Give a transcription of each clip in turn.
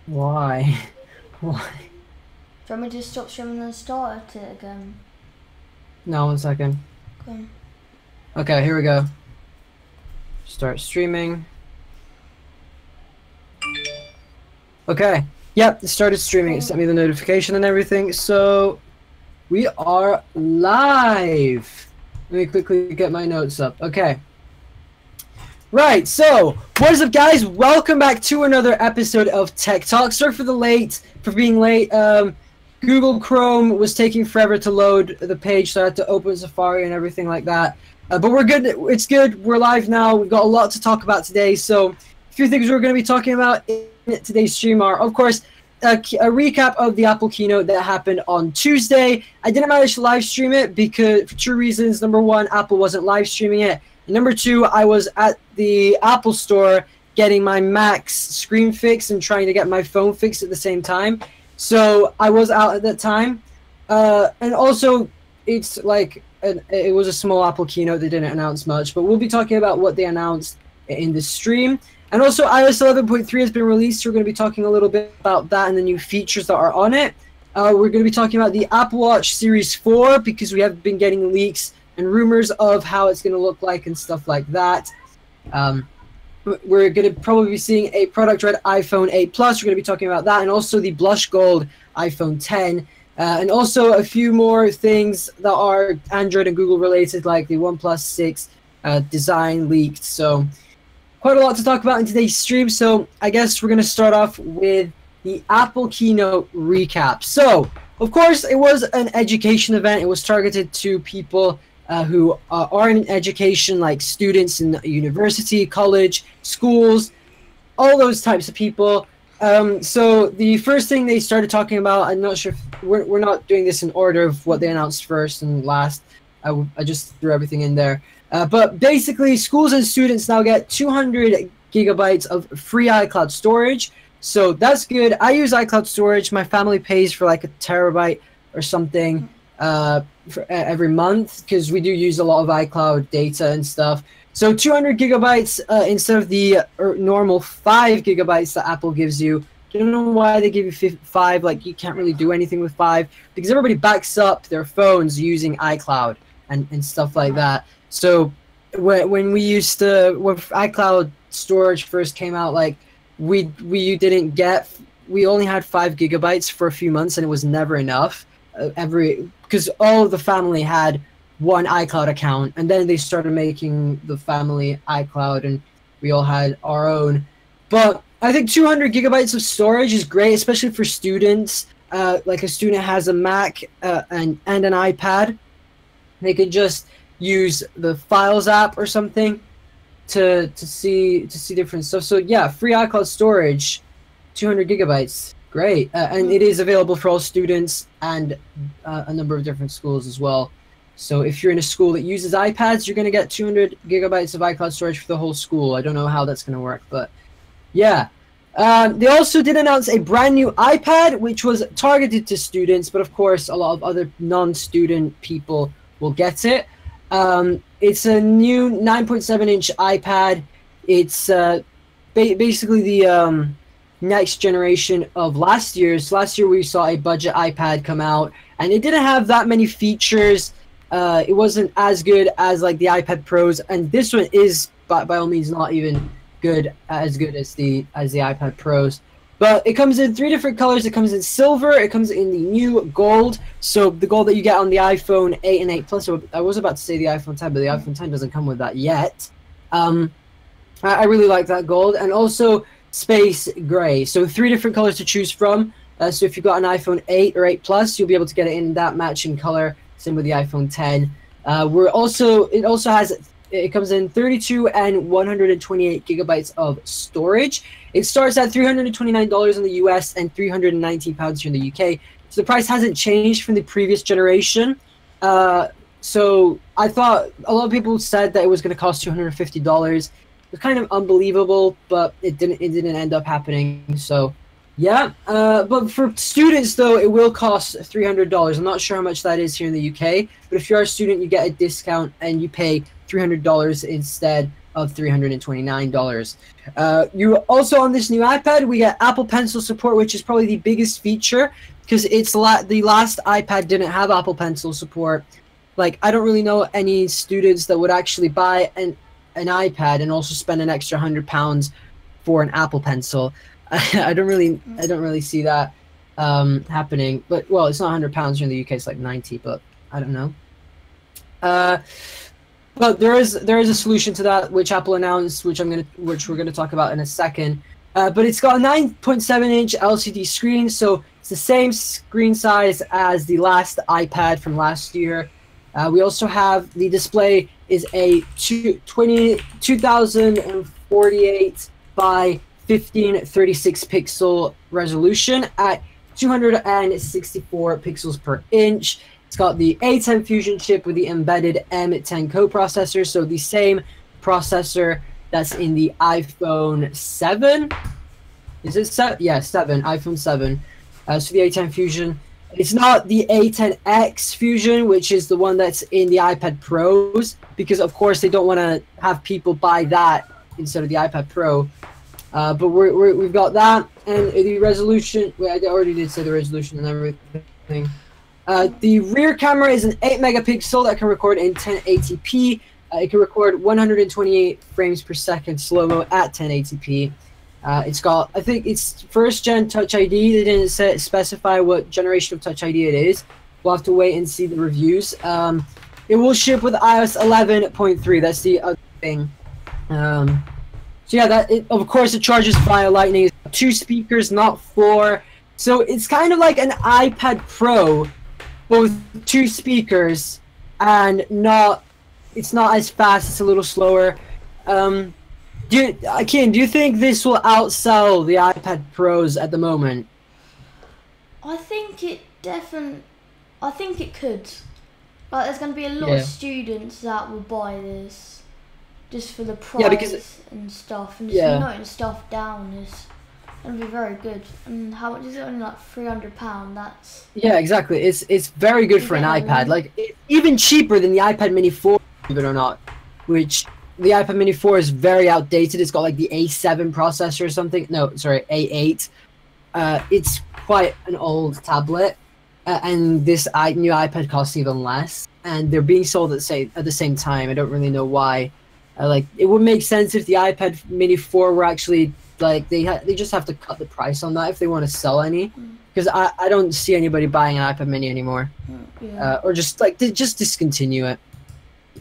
Why? Why? Do you want me to stop streaming and start it again? No, 1 second. Okay. Okay, here we go. Start streaming. Okay. Yep, it started streaming. It sent me the notification and everything. So we are live. Let me quickly get my notes up. Okay. Right, so what is up, guys? Welcome back to another episode of Tech Talk. Sorry for being late. Google Chrome was taking forever to load the page, so I had to open Safari and everything like that. But we're good. It's good. We're live now. We've got a lot to talk about today. So a few things we're going to be talking about in today's stream are, of course, a recap of the Apple keynote that happened on Tuesday. I didn't manage to live stream it because for two reasons. Number one, Apple wasn't live streaming it. And number two, I was at the Apple store getting my Mac's screen fixed and trying to get my phone fixed at the same time. So I was out at that time. And also, it's like it was a small Apple keynote. They didn't announce much, but we'll be talking about what they announced in the stream. And also, iOS 11.3 has been released. So we're going to be talking a little bit about that and the new features that are on it. We're going to be talking about the Apple Watch Series 4 because we have been getting leaks and rumors of how it's going to look like and stuff like that. We're going to probably be seeing a product red iPhone 8 Plus. We're going to be talking about that, and also the blush gold iPhone 10, and also a few more things that are Android and Google related, like the OnePlus 6 design leaked. So quite a lot to talk about in today's stream. So I guess we're going to start off with the Apple keynote recap. So of course it was an education event. It was targeted to people who are in education, like students in university, college, schools, all those types of people. So the first thing they started talking about, I'm not sure if we're not doing this in order of what they announced first and last. I just threw everything in there. But basically, schools and students now get 200 gigabytes of free iCloud storage. So that's good. I use iCloud storage. My family pays for like a terabyte or something for every month because we do use a lot of iCloud data and stuff. So 200 gigabytes instead of the normal 5 gigabytes that Apple gives you. I don't know why they give you 5. Like, you can't really do anything with 5 because everybody backs up their phones using iCloud and stuff like that. So when iCloud storage first came out, like we only had 5 gigabytes for a few months, and it was never enough. Because all of the family had one iCloud account, and then they started making the family iCloud, and we all had our own. But I think 200 gigabytes of storage is great, especially for students. Like a student has a Mac and an iPad, they could just use the Files app or something to see different stuff. So yeah, free iCloud storage, 200 gigabytes. Great, and it is available for all students and a number of different schools as well. So if you're in a school that uses iPads, you're going to get 200 gigabytes of iCloud storage for the whole school. I don't know how that's going to work, but yeah. They also did announce a brand new iPad, which was targeted to students, but of course a lot of other non-student people will get it. It's a new 9.7-inch iPad. It's basically the next generation of last year's. Last year we saw a budget iPad come out, and it didn't have that many features. It wasn't as good as like the iPad Pros, and this one is by all means not even as good as the iPad Pros. But it comes in 3 different colors. It comes in silver, it comes in the new gold, so the gold that you get on the iPhone 8 and 8 Plus. So I was about to say the iPhone 10, but the iPhone 10 doesn't come with that yet. I really like that gold, and also space gray. So 3 different colors to choose from. So if you've got an iPhone 8 or 8 Plus, you'll be able to get it in that matching color. Same with the iPhone 10. It comes in 32 and 128 gigabytes of storage. It starts at $329 in the US and £319 here in the UK. So the price hasn't changed from the previous generation. So I thought a lot of people said that it was going to cost $250. It was kind of unbelievable, but it didn't end up happening. So yeah, but for students though, it will cost $300. I'm not sure how much that is here in the UK, but if you're a student, you get a discount and you pay $300 instead of $329. You also, on this new iPad, we get Apple Pencil support, which is probably the biggest feature, because it's the last iPad didn't have Apple Pencil support. Like, I don't really know any students that would actually buy an iPad and also spend an extra £100 for an Apple Pencil. I don't really see that happening. But well, it's not £100 here in the UK. It's like 90, but I don't know. But there is a solution to that, which Apple announced, which we're gonna talk about in a second. But it's got a 9.7-inch LCD screen, so it's the same screen size as the last iPad from last year. We also have the display is a 2048 by 1536 pixel resolution at 264 pixels per inch. It's got the A10 Fusion chip with the embedded M10 coprocessor, so the same processor that's in the iPhone 7. Is it 7? Yeah, 7. iPhone 7. So the A10 Fusion. It's not the A10X Fusion, which is the one that's in the iPad Pros, because of course they don't want to have people buy that instead of the iPad Pro. But we've got that, and the resolution. Wait, I already did say the resolution and everything. The rear camera is an 8-megapixel that can record in 1080p. It can record 128 frames per second slow-mo at 1080p. It's got, I think it's first-gen Touch ID. They didn't specify what generation of Touch ID it is. We'll have to wait and see the reviews. It will ship with iOS 11.3. That's the other thing. So yeah, of course it charges via Lightning. It's 2 speakers, not 4. So it's kind of like an iPad Pro, but with 2 speakers, and it's not as fast. It's a little slower. Ken, do you think this will outsell the iPad Pros at the moment? I think it could. Like, there's going to be a lot of students that will buy this just for the price and stuff, and just noting stuff down is going to be very good. And how much is it? Only like £300. That's exactly. It's very good for an iPad. Like, even cheaper than the iPad Mini 4, believe it or not, which. The iPad Mini 4 is very outdated. It's got like the A7 processor or something. No, sorry, A8. It's quite an old tablet, and this new iPad costs even less. And they're being sold at the same time. I don't really know why. Like, it would make sense if the iPad Mini 4 were actually like they just have to cut the price on that if they want to sell any. Because I don't see anybody buying an iPad Mini anymore. Or just discontinue it.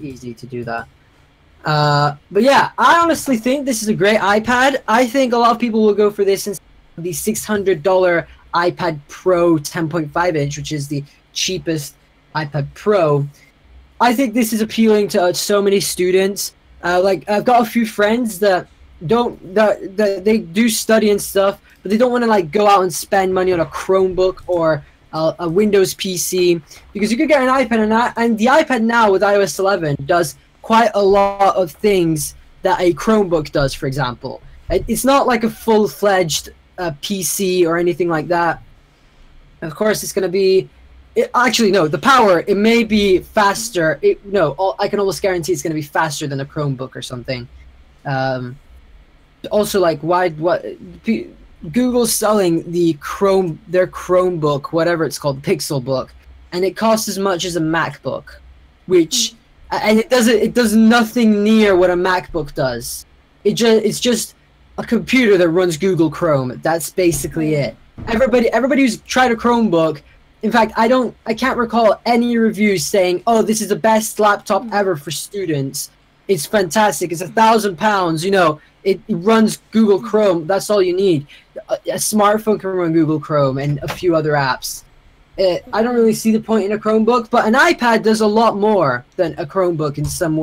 Easy to do that. But yeah, I honestly think this is a great iPad. I think a lot of people will go for this instead of the $600 iPad Pro 10.5-inch, which is the cheapest iPad Pro. I think this is appealing to so many students. Like, I've got a few friends that they do study and stuff, but they don't want to like go out and spend money on a Chromebook or a Windows PC, because you could get an iPad, and the iPad now with iOS 11 does quite a lot of things that a Chromebook does, for example. It's not like a full-fledged PC or anything like that. Of course, it's going to be... actually, no, the power, it may be faster. I can almost guarantee it's going to be faster than a Chromebook or something. Also, like, Google's selling their Chromebook, whatever it's called, Pixelbook, and it costs as much as a MacBook, which... And it does nothing near what a MacBook does. It's just a computer that runs Google Chrome. That's basically it. Everybody who's tried a Chromebook, in fact, I can't recall any reviews saying, "Oh, this is the best laptop ever for students. It's fantastic. It's £1,000. You know, it runs Google Chrome. That's all you need. A smartphone can run Google Chrome and a few other apps." I don't really see the point in a Chromebook, but an iPad does a lot more than a Chromebook in some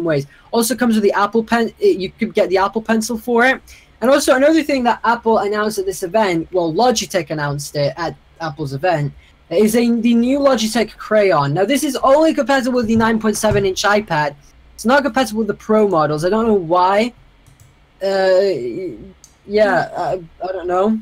ways. Also comes with the Apple Pen. You could get the Apple Pencil for it. And also another thing that Apple announced at this event, well, Logitech announced it at Apple's event, is the new Logitech Crayon. Now, this is only compatible with the 9.7-inch iPad. It's not compatible with the Pro models. I don't know why. I don't know.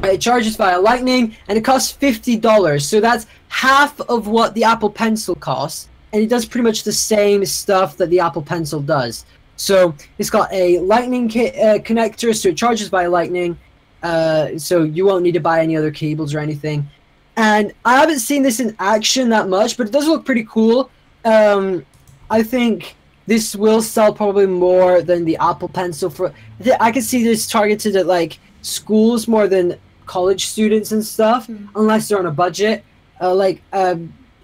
It charges via Lightning, and it costs $50. So that's half of what the Apple Pencil costs, and it does pretty much the same stuff that the Apple Pencil does. So it's got a lightning connector, so it charges by lightning. So you won't need to buy any other cables or anything. And I haven't seen this in action that much, but it does look pretty cool. I think this will sell probably more than the Apple Pencil. I can see this targeted at like schools more than college students and stuff, unless they're on a budget.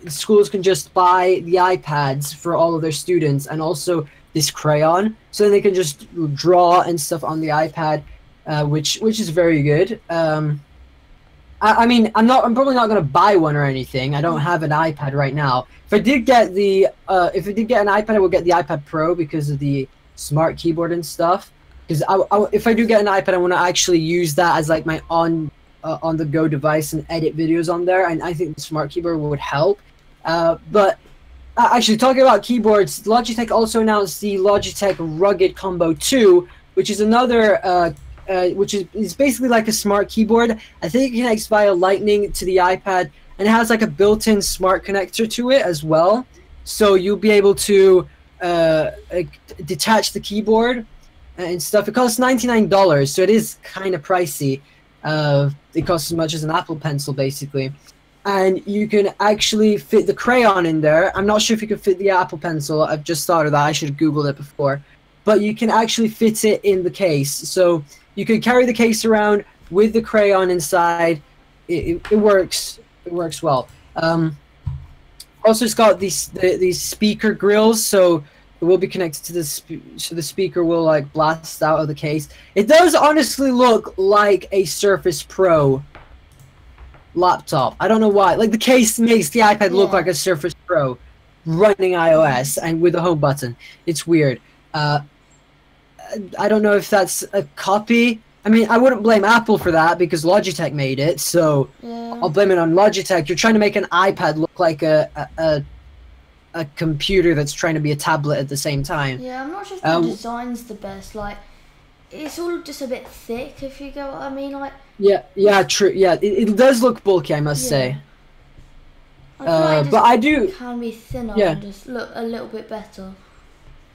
Schools can just buy the iPads for all of their students, and also this crayon, so then they can just draw and stuff on the iPad, which is very good. I mean, I'm probably not gonna buy one or anything. I don't have an iPad right now. If I did get an iPad, I would get the iPad Pro because of the smart keyboard and stuff. Because if I do get an iPad, I want to actually use that as like my on-the-go device and edit videos on there, and I think the smart keyboard would help. But actually, talking about keyboards, Logitech also announced the Logitech Rugged Combo 2, which is another which is basically like a smart keyboard. I think it connects via Lightning to the iPad, and it has like a built-in smart connector to it as well. So you'll be able to detach the keyboard and stuff. It costs $99, so it is kind of pricey. It costs as much as an Apple Pencil, basically. And you can actually fit the crayon in there. I'm not sure if you can fit the Apple Pencil. I've just thought of that. I should have Googled it before. But you can actually fit it in the case. So you can carry the case around with the crayon inside. It works. It works well. Also, it's got these speaker grills, so it will be connected to so the speaker will like blast out of the case. It does honestly look like a Surface Pro laptop. I don't know why. Like, the case makes the iPad look like a Surface Pro running iOS and with a home button. It's weird. I don't know if that's a copy. I mean, I wouldn't blame Apple for that because Logitech made it, so I'll blame it on Logitech. You're trying to make an iPad look like a computer that's trying to be a tablet at the same time. Yeah, I'm not sure if the design's the best. Like, it's all just a bit thick, if you get what I mean. Like, yeah, true. Yeah, it does look bulky, I must say. I feel like but I do can be thinner and just look a little bit better.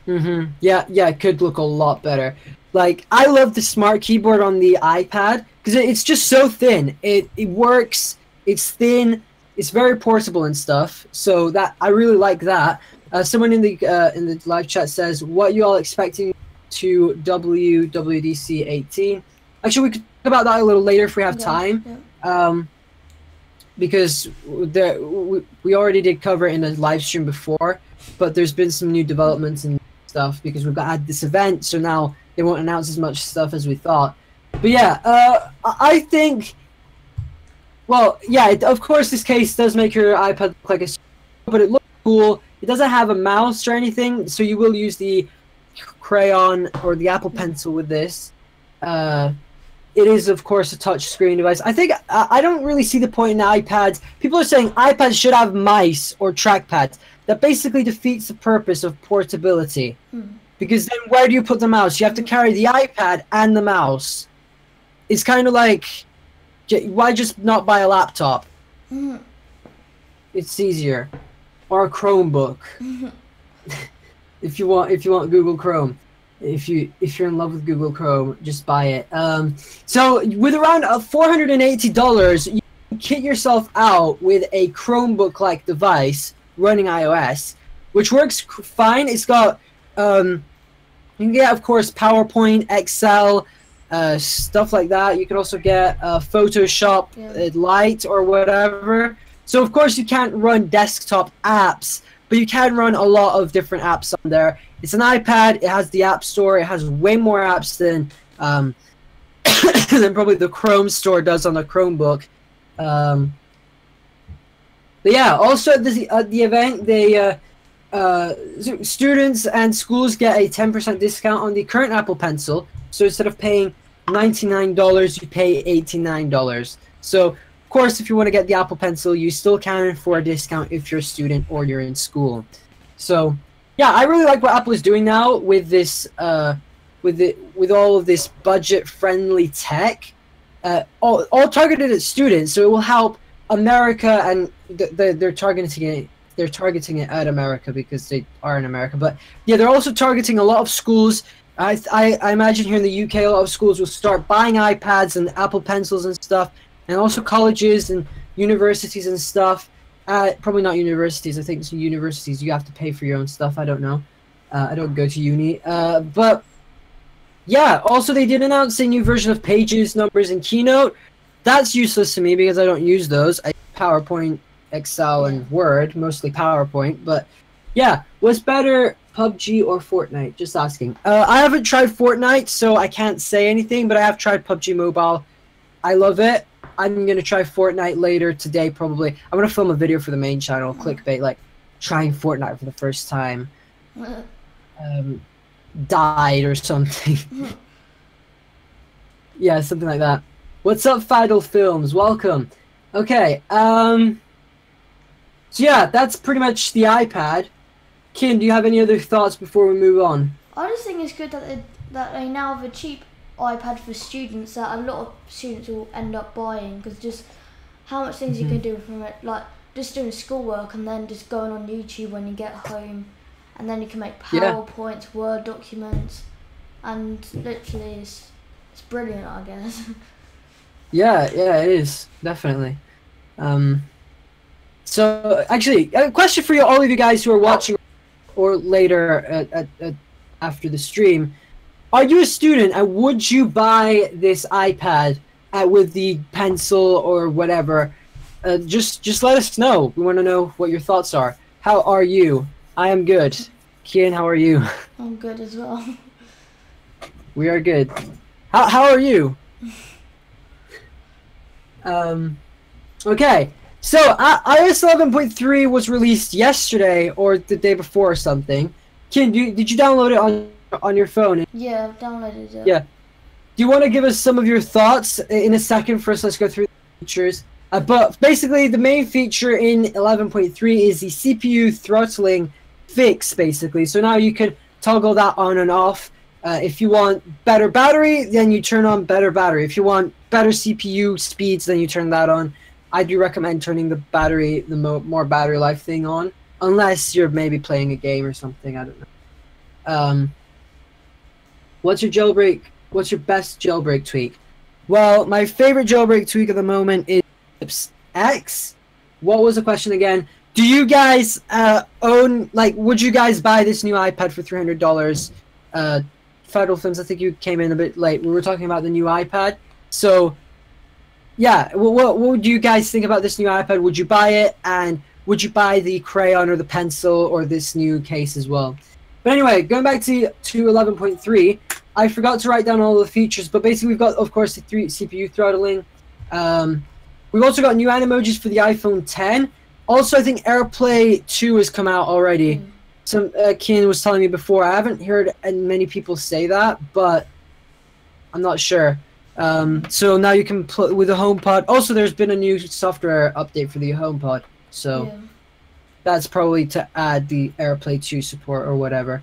Yeah, it could look a lot better. Like, I love the smart keyboard on the iPad because it's just so thin. It works. It's thin. It's very portable and stuff. So that I really like that. Someone in the live chat says, "What you all expecting to WWDC 18?" Actually, we could talk about that a little later if we have time. Because we already did cover it in a live stream before, but there's been some new developments and stuff because we've had this event, so now they won't announce as much stuff as we thought. But yeah, I think, well, yeah, of course this case does make your iPad look like a, but it looks cool. It doesn't have a mouse or anything, so you will use the crayon or the Apple Pencil with this. It is, of course, a touch screen device. I think I don't really see the point in iPads. People are saying iPads should have mice or trackpads. That basically defeats the purpose of portability. Because then where do you put the mouse? You have to carry the iPad and the mouse. It's kind of like, why just not buy a laptop? It's easier. Or a Chromebook. if you want Google Chrome. If you're in love with Google Chrome, just buy it. So with around $480, you can kit yourself out with a Chromebook-like device running iOS, which works fine. It's got you can get, of course, PowerPoint, Excel, stuff like that. You can also get Photoshop Lite or whatever. So of course you can't run desktop apps, but you can run a lot of different apps on there. It's an iPad. It has the App Store. It has way more apps than than probably the Chrome Store does on the Chromebook. But yeah, also at the event, they students and schools get a 10% discount on the current Apple Pencil. So instead of paying $99, you pay $89. So of course, if you want to get the Apple Pencil, you still can for a discount if you're a student or you're in school. So yeah, I really like what Apple is doing now with this, with all of this budget-friendly tech, all targeted at students. So it will help America, and they're targeting they're targeting it at America because they are in America. But yeah, they're also targeting a lot of schools. I imagine here in the UK, a lot of schools will start buying iPads and Apple Pencils and stuff, and also colleges and universities and stuff. Probably not universities. I think universities you have to pay for your own stuff. I don't know. I don't go to uni. But yeah, also they did announce a new version of Pages, Numbers, and Keynote. That's useless to me because I don't use those. I use PowerPoint, Excel, and Word, mostly PowerPoint. But yeah, what's better, PUBG or Fortnite? Just asking. I haven't tried Fortnite, so I can't say anything, but I have tried PUBG Mobile. I love it. I'm going to try Fortnite later today, probably. I'm going to film a video for the main channel, clickbait, like trying Fortnite for the first time. Died or something. Yeah, something like that. What's up, Fidel Films? Welcome. Okay, so yeah, that's pretty much the iPad. Kim, do you have any other thoughts before we move on? I just think it's good that they now have a cheap iPad for students that a lot of students will end up buying, because just how much things you can do from it, like just doing schoolwork and then just going on YouTube when you get home, and then you can make PowerPoints, Word documents, and literally it's brilliant, I guess. Yeah, it is, definitely. So actually, a question for you, all of you guys who are watching or later after the stream. Are you a student, and would you buy this iPad with the pencil or whatever? Just let us know. We want to know what your thoughts are. How are you? I am good. Kian, how are you? I'm good as well. We are good. How are you? Okay. So iOS 11.3 was released yesterday or the day before or something. Kian, did you download it on your phone? Yeah, I've downloaded it. Yeah. Do you want to give us some of your thoughts in a second? First, let's go through the features. But basically, the main feature in 11.3 is the CPU throttling fix, basically. So now you can toggle that on and off. If you want better battery, then you turn on better battery. If you want better CPU speeds, then you turn that on. I do recommend turning the battery, the more battery life thing on, unless you're maybe playing a game or something. I don't know. What's your jailbreak? What's your best jailbreak tweak? Well, my favorite jailbreak tweak at the moment is X. What was the question again? Do you guys own, like, would you guys buy this new iPad for $300? Federal Films, I think you came in a bit late. We were talking about the new iPad. So, yeah, what would you guys think about this new iPad? Would you buy it? And would you buy the crayon or the pencil or this new case as well? But anyway, going back to 11.3, I forgot to write down all the features, but basically we've got, of course, the CPU throttling. We've also got new animojis for the iPhone 10. Also, I think AirPlay 2 has come out already. Some Kian was telling me before. I haven't heard many people say that, but I'm not sure. So now you can play with the HomePod. Also, there's been a new software update for the HomePod, so that's probably to add the AirPlay 2 support or whatever.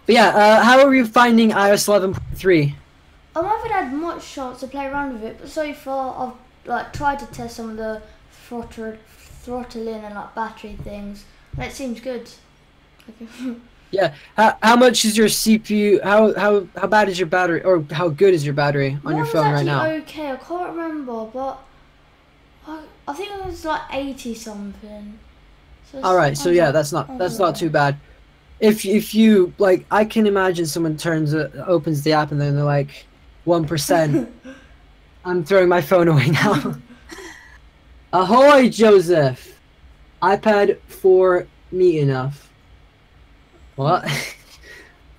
But yeah, how are you finding iOS 11.3? I haven't had much chance to play around with it, but so far I've tried to test some of the throttling and battery things, and it seems good. Yeah. How much is your CPU? How bad is your battery, or how good is your battery on your phone right now? Okay, I can't remember, but I think it was like 80 something. So all right, so yeah, that's not too bad. If you like, I can imagine someone opens the app and then they're like 1%. I'm throwing my phone away now. Ahoy, Joseph! iPad 4 neat enough. What?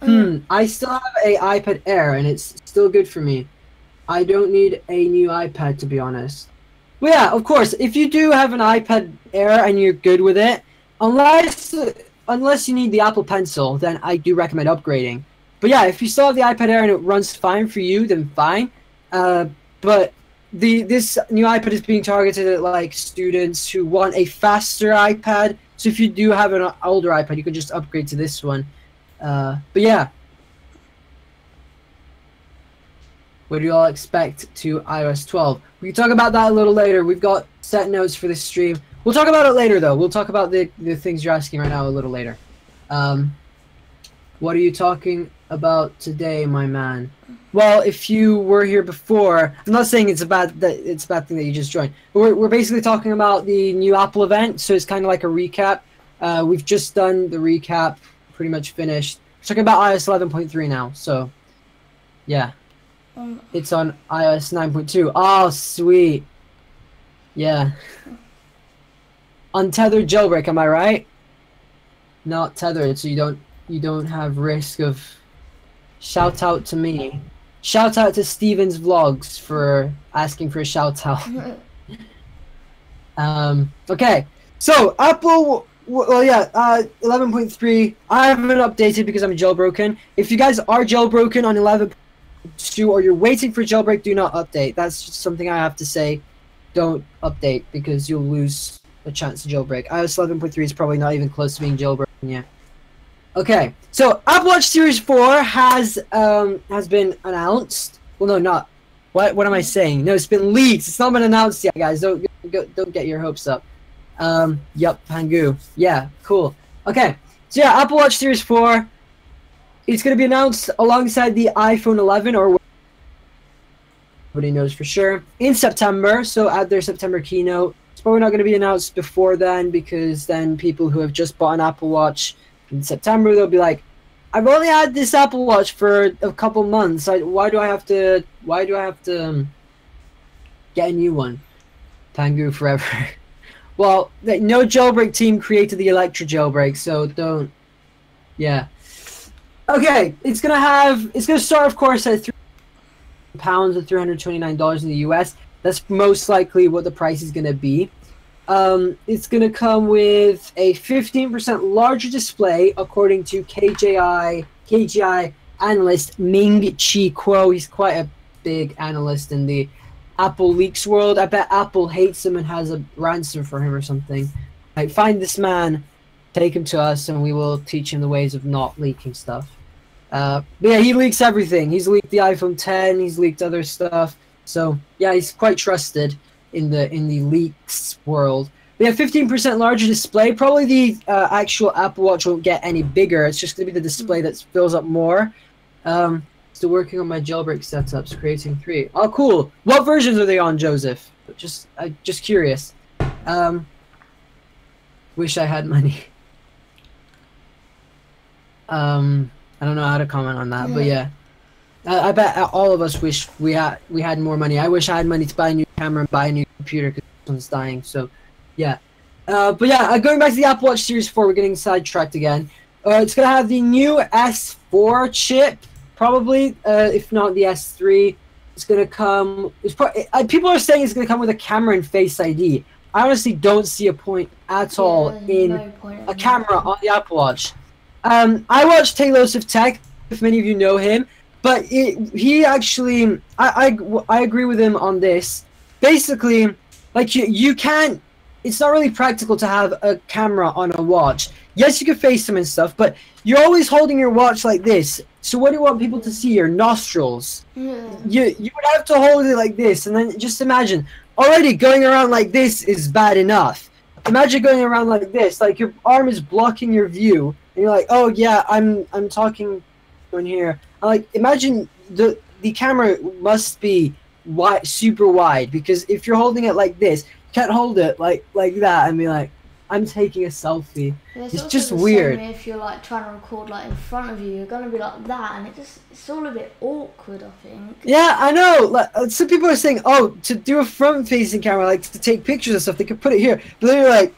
I still have a iPad Air and it's still good for me. I don't need a new iPad, to be honest. Well, yeah, of course, if you do have an iPad Air and you're good with it, unless you need the Apple Pencil, then I do recommend upgrading. But yeah, if you still have the iPad Air and it runs fine for you, then fine. But this new iPad is being targeted at like students who want a faster iPad. So if you do have an older iPad, you can just upgrade to this one. But yeah. What do you all expect to iOS 12? We can talk about that a little later. We've got set notes for this stream. We'll talk about it later, though. We'll talk about the things you're asking right now a little later. What are you talking about today, my man? Well, if you were here before, I'm not saying it's a bad thing that you just joined. But we're basically talking about the new Apple event, so it's kind of like a recap. We've just done the recap, pretty much finished. We're talking about iOS 11.3 now, so yeah. It's on iOS 9.2. Oh, sweet. Yeah. Untethered jailbreak, am I right? Not tethered, so you don't have risk of. Shout out to me. Shout out to Steven's Vlogs for asking for a shout out. Okay, so Apple. Well, yeah, 11.3. I haven't updated because I'm jailbroken. If you guys are jailbroken on 11.2 or you're waiting for jailbreak, do not update. That's just something I have to say. Don't update because you'll lose a chance to jailbreak. iOS 11.3 is probably not even close to being jailbroken yet. Okay, so Apple Watch Series 4 has been announced. Well, no, not. What am I saying? No, it's been leaked. It's not been announced yet, guys. Don't get your hopes up. Yup, Pangu. Yeah, cool. Okay, so yeah, Apple Watch Series 4. It's gonna be announced alongside the iPhone 11, or nobody knows for sure, in September. So at their September keynote, it's probably not gonna be announced before then, because then people who have just bought an Apple Watch in September, they'll be like, I've only had this Apple Watch for a couple months. Why do I have to get a new one? Pangu forever. Well, no jailbreak team created the Electra jailbreak, so don't. Yeah. Okay, it's gonna start, of course, at £300 or $329 in the US. That's most likely what the price is gonna be. It's going to come with a 15% larger display, according to KGI analyst Ming Chi Kuo. He's quite a big analyst in the Apple leaks world. I bet Apple hates him and has a ransom for him or something. Like, find this man, take him to us, and we will teach him the ways of not leaking stuff. But yeah, he leaks everything. He's leaked the iPhone 10. He's leaked other stuff. So yeah, he's quite trusted in the leaks world. We have 15% larger display. Probably the actual Apple Watch won't get any bigger. It's just going to be the display that fills up more. Still working on my jailbreak setups, creating 3. Oh, cool. What versions are they on, Joseph? Just curious. Wish I had money. I don't know how to comment on that, but yeah. I bet all of us wish we had more money. I wish I had money to buy a new camera and buy a new computer because this one's dying. So, yeah. But yeah, going back to the Apple Watch Series 4, we're getting sidetracked again. It's gonna have the new S4 chip, probably, if not the S3. It's gonna come. People are saying it's gonna come with a camera and Face ID. I honestly don't see a point at all in a camera on the Apple Watch. I watched Talos of Tech, if many of you know him. But he actually, I agree with him on this. Basically, like you can't. It's not really practical to have a camera on a watch. Yes, you can FaceTime and stuff, but you're always holding your watch like this. So what do you want people to see? Your nostrils. Yeah. You would have to hold it like this, and then just imagine. Already going around like this is bad enough. Imagine going around like this, like your arm is blocking your view, and you're like, oh yeah, I'm talking in here. Like, imagine the camera must be wide, super wide, because if you're holding it like this, you can't hold it like that and be like, I'm taking a selfie. Yeah, it's just weird. If you're like trying to record like in front of you, you're gonna be like that, and it's all a bit awkward, I think. Yeah, I know. Like, some people are saying, oh, to do a front-facing camera, like to take pictures and stuff, they could put it here. But then you're like,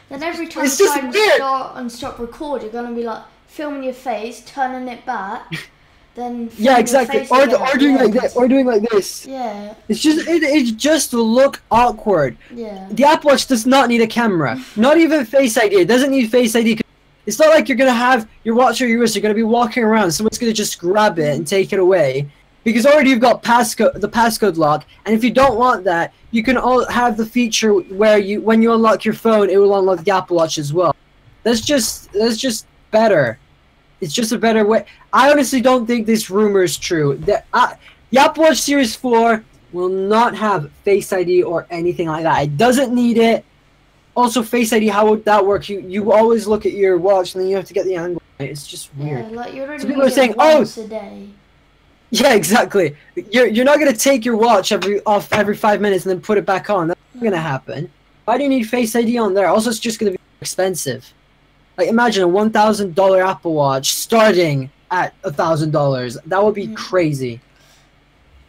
then every time you try and stop record, you're gonna be like filming your face, turning it back, then yeah, exactly, or doing like this, or doing like this. Yeah, it's just to look awkward. Yeah, the Apple Watch does not need a camera, not even Face ID. It doesn't need Face ID. It's not like you're gonna have your watch or your wrist. You're gonna be walking around. Someone's gonna just grab it and take it away, because already you've got the passcode lock. And if you don't want that, you can have the feature where when you unlock your phone, it will unlock the Apple Watch as well. That's just better. It's just a better way. I honestly don't think this rumor is true. The Apple Watch Series 4 will not have Face ID or anything like that. It doesn't need it. Also, Face ID, how would that work? You always look at your watch and then you have to get the angle right. It's just weird. Yeah, like you're only so people are saying, once a day. Yeah, exactly. You're not gonna take your watch every 5 minutes and then put it back on. That's not gonna happen. Why do you need Face ID on there? Also, it's just gonna be expensive. Like, imagine a $1,000 Apple Watch starting at $1,000. That would be crazy.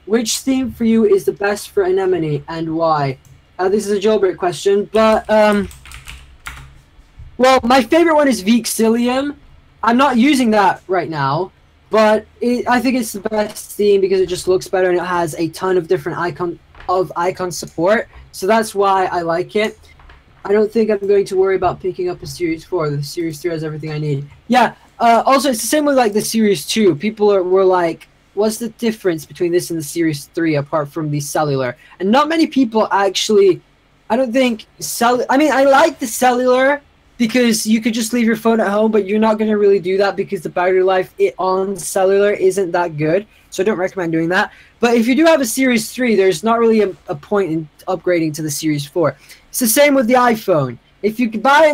Which theme for you is the best for Anemone and why? This is a jailbreak question, but well, my favorite one is Vexillium. I'm not using that right now, but I think it's the best theme because it just looks better and it has a ton of different icon support. So that's why I like it. I don't think I'm going to worry about picking up a Series 4. The Series 3 has everything I need. Yeah. Also, it's the same with like the Series 2. People were like, what's the difference between this and the Series 3 apart from the cellular? And not many people actually, I don't think, I mean, I like the cellular because you could just leave your phone at home, but you're not going to really do that because the battery life on cellular isn't that good. So I don't recommend doing that. But if you do have a Series 3, there's not really a point in upgrading to the Series 4. It's the same with the iPhone. If you buy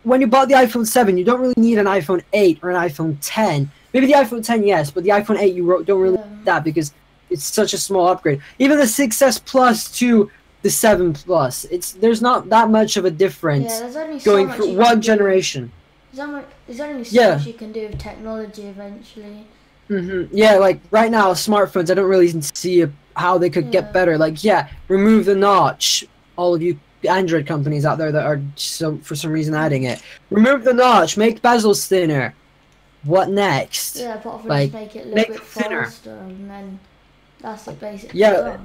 when you bought the iPhone 7, you don't really need an iPhone 8 or an iPhone 10. Maybe the iPhone 10, yes, but the iPhone 8 you don't really need that because it's such a small upgrade. Even the 6S Plus to the 7 Plus, there's not that much of a difference going through one generation. There's only so much you can do with technology eventually. Yeah, like right now, smartphones, I don't really see how they could get better. Like, remove the notch. All of you Android companies out there that are for some reason adding it. Remove the notch, make bezels thinner. What next? Yeah, apart from just make it a little bit faster, and then that's it basically. Yeah,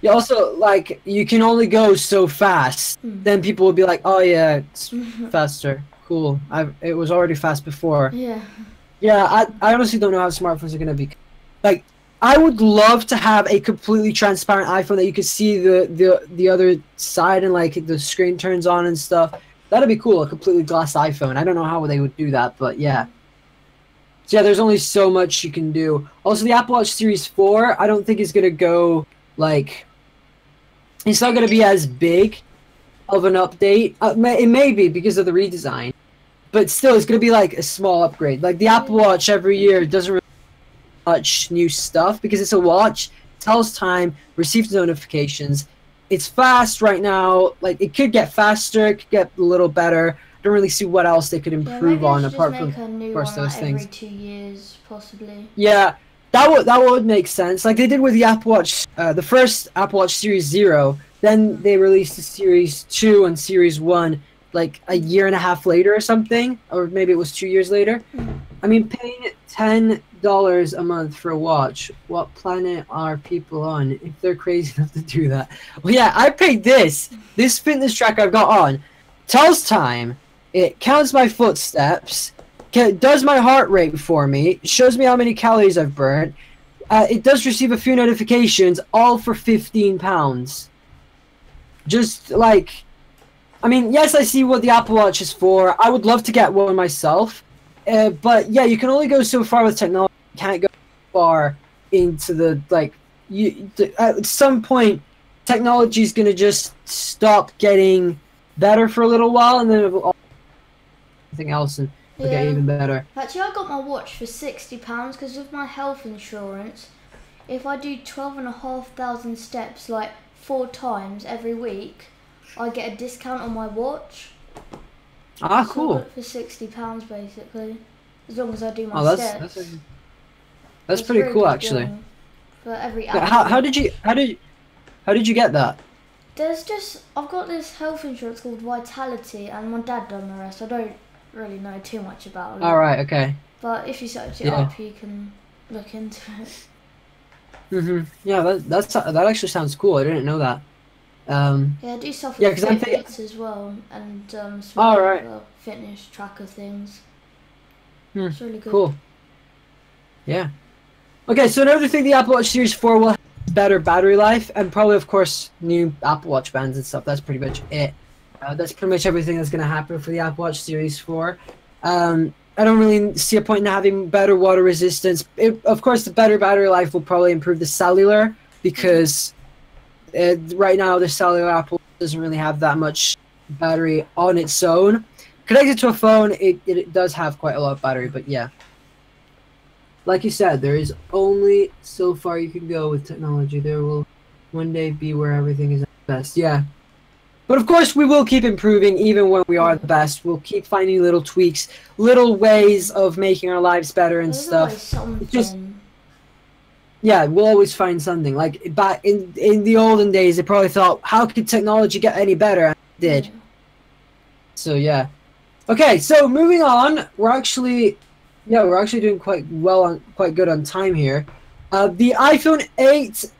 also, like, you can only go so fast. Then people will be like, oh yeah, it's faster. Cool. It was already fast before. Yeah, I honestly don't know how smartphones are going to be. Like, I would love to have a completely transparent iPhone that you could see the other side and, like, the screen turns on and stuff. That'd be cool, a completely glass iPhone. I don't know how they would do that, but yeah. So yeah, there's only so much you can do. Also, the Apple Watch Series 4, I don't think is going to go, like... It's not going to be as big of an update. It may be because of the redesign. But still, it's going to be, like, a small upgrade. Like, the Apple Watch every year doesn't really much new stuff because it's a watch, tells time, receives notifications. It's fast right now. Like, it could get faster, it could get a little better. I don't really see what else they could improve on apart from, of course, those things. Every 2 years, possibly. Yeah, that would make sense. Like they did with the Apple Watch, the first Apple Watch Series 0. Then they released the Series 2 and Series 1 like a year and a half later or something, or maybe it was 2 years later. I mean, paying $10 a month for a watch, what planet are people on if they're crazy enough to do that? Well, yeah, I paid this fitness tracker I've got on. Tells time, it counts my footsteps, does my heart rate for me, shows me how many calories I've burnt. It does receive a few notifications, all for £15. Just like, I mean, yes, I see what the Apple Watch is for. I would love to get one myself. But yeah, you can only go so far with technology. You can't go far into the, like, at some point, technology is going to just stop getting better for a little while, and then it'll everything else and it'll get even better. Actually, I got my watch for £60 because with my health insurance, if I do 12,500 steps like 4 times every week, I get a discount on my watch. Ah, so cool. I got it for £60 basically, as long as I do my steps. That's pretty really cool, actually. For every how did you get that? I've got this health insurance called Vitality, and my dad done the rest. I don't really know too much about it. All right, okay. But if you search it up, you can look into it. Yeah, that actually sounds cool. I didn't know that. Yeah, I do stuff with Fitbits as well, and fitness tracker things. It's really good. Cool. Yeah. Okay, so another thing, the Apple Watch Series 4 will have better battery life, and probably, of course, new Apple Watch bands and stuff. That's pretty much it. That's pretty much everything that's going to happen for the Apple Watch Series 4. I don't really see a point in having better water resistance. Of course, the better battery life will probably improve the cellular, because right now the cellular Apple doesn't really have that much battery on its own. Connected to a phone, it does have quite a lot of battery, but yeah. Like you said, there is only so far you can go with technology. There will one day be where everything is at best. Yeah. But of course, we will keep improving even when we are the best. We'll keep finding little tweaks, little ways of making our lives better and stuff. Just, yeah, we'll always find something. Like back in the olden days, they probably thought, how could technology get any better? And it did. So yeah. Okay, so moving on, we're actually doing quite good on time here. The iPhone 8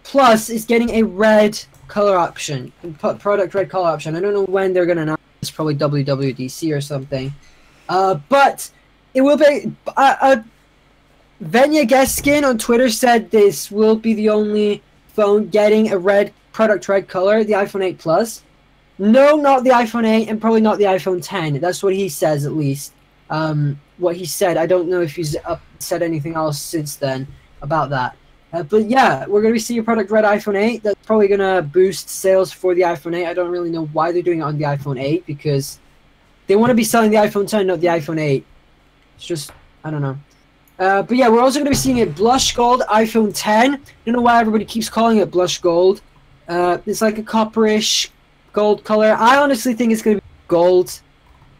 Plus is getting a red color option, product red color option. I don't know when they're gonna announce this, probably WWDC or something. But it will be. Venya Geskin on Twitter said this will be the only phone getting a product red color, the iPhone 8 Plus. No, not the iPhone 8, and probably not the iPhone 10. That's what he says, at least. What he said. I don't know if he's said anything else since then about that. But yeah, we're going to be seeing a product red iPhone 8. That's probably going to boost sales for the iPhone 8. I don't really know why they're doing it on the iPhone 8, because they want to be selling the iPhone 10, not the iPhone 8. It's just, I don't know. But yeah, we're also going to be seeing a blush gold iPhone 10. I don't know why everybody keeps calling it blush gold. It's like a copperish gold color. I honestly think it's going to be gold.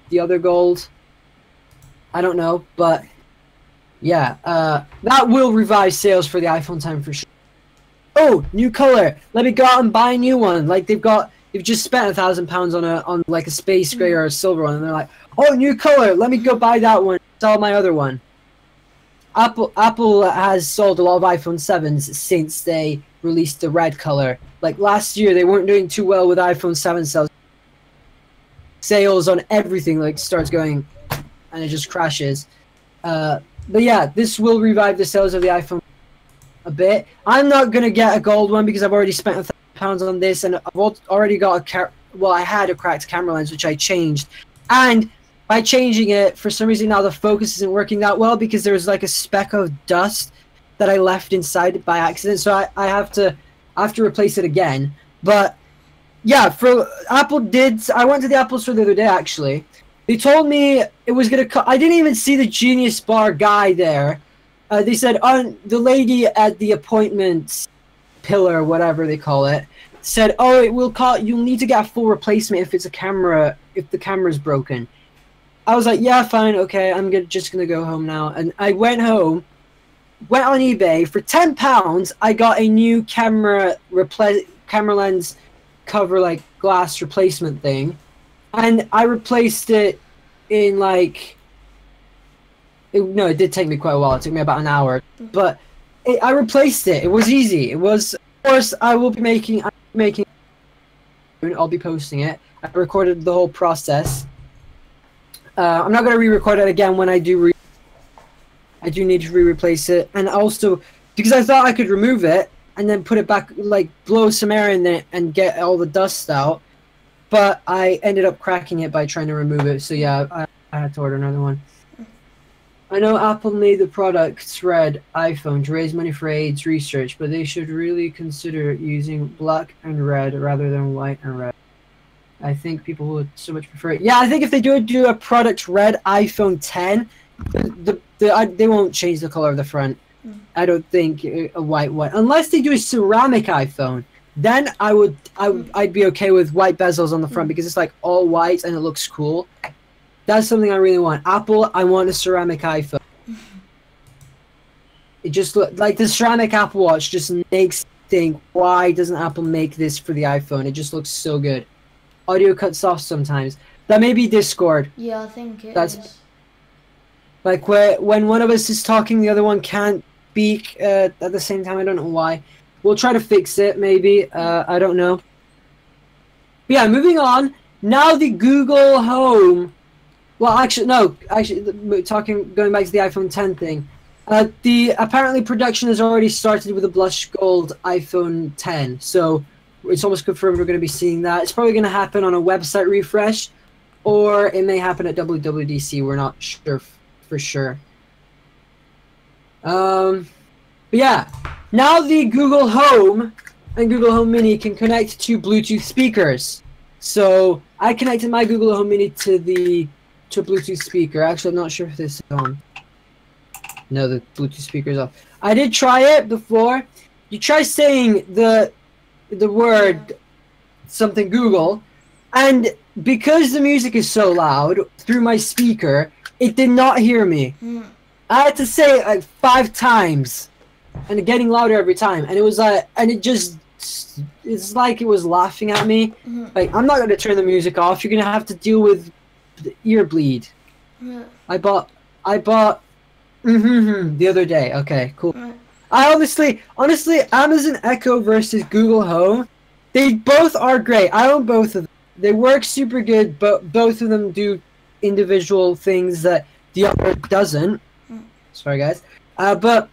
The other gold. I don't know, but yeah, that will revive sales for the iPhone 10 for sure. Oh, new color. Let me go out and buy a new one. Like they've just spent £1,000 on like a space gray or a silver one, and they're like, oh, new color. Let me go buy that one. Sell my other one. Apple has sold a lot of iPhone 7s since they released the red color. Like last year, they weren't doing too well with iPhone 7 sales. Sales on everything like starts going, and it just crashes. But yeah, this will revive the sales of the iPhone a bit. I'm not gonna get a gold one because I've already spent £1,000 on this, and I've already got I had a cracked camera lens which I changed, and by changing it, for some reason now the focus isn't working that well because there was like a speck of dust that I left inside by accident, so I have to replace it again. But yeah, for Apple I went to the Apple store the other day actually. They told me it was gonna I didn't even see the Genius Bar guy there. They said the lady at the appointment pillar, whatever they call it, said, "Oh, you'll need to get a full replacement if the camera's broken." I was like, "Yeah, fine, okay. I'm just gonna go home now." And I went home, went on eBay for £10. I got a new camera lens cover, like glass replacement thing. And I replaced it in like... No, it did take me quite a while. It took me about an hour. But I replaced it. It was easy. It was... Of course, I will be making... I'll be posting it. I recorded the whole process. I'm not going to re-record it again when I do... I do need to re-replace it. And also, because I thought I could remove it and then put it back, like blow some air in it and get all the dust out. But I ended up cracking it by trying to remove it, so yeah, I had to order another one. I know Apple made the product red iPhone to raise money for AIDS research, but they should really consider using black and red rather than white and red. I think people would so much prefer it. Yeah, I think if they do a product red iPhone 10, they won't change the color of the front. I don't think a white one, unless they do a ceramic iPhone. Then I'd be okay with white bezels on the front because it's like all white and it looks cool. That's something I really want. Apple, I want a ceramic iPhone. It just like the ceramic Apple Watch just makes me think, why doesn't Apple make this for the iPhone? It just looks so good. Audio cuts off sometimes. That may be Discord. Yeah, I think it is. Like when one of us is talking, the other one can't speak at the same time. I don't know why. We'll try to fix it, maybe. I don't know. But yeah, moving on. Now the Google Home. Well, actually, no. Actually, going back to the iPhone 10 thing. Apparently production has already started with a blush gold iPhone 10. So it's almost confirmed we're going to be seeing that. It's probably going to happen on a website refresh, or it may happen at WWDC. We're not sure for sure. But yeah. Now the Google Home and Google Home Mini can connect to Bluetooth speakers. So I connected my Google Home Mini to a Bluetooth speaker. Actually, I'm not sure if this is on. No, the Bluetooth speaker is off. I did try it before. You try saying the word something Google, and because the music is so loud through my speaker, it did not hear me. I had to say it like 5 times, and getting louder every time. And it was like, it's like it was laughing at me. Like, I'm not gonna turn the music off. You're gonna have to deal with the ear bleed. I bought the other day. Okay, cool. I honestly, Amazon Echo versus Google Home, they both are great. I own both of them. They work super good, but both of them do individual things that the other doesn't. Sorry, guys. But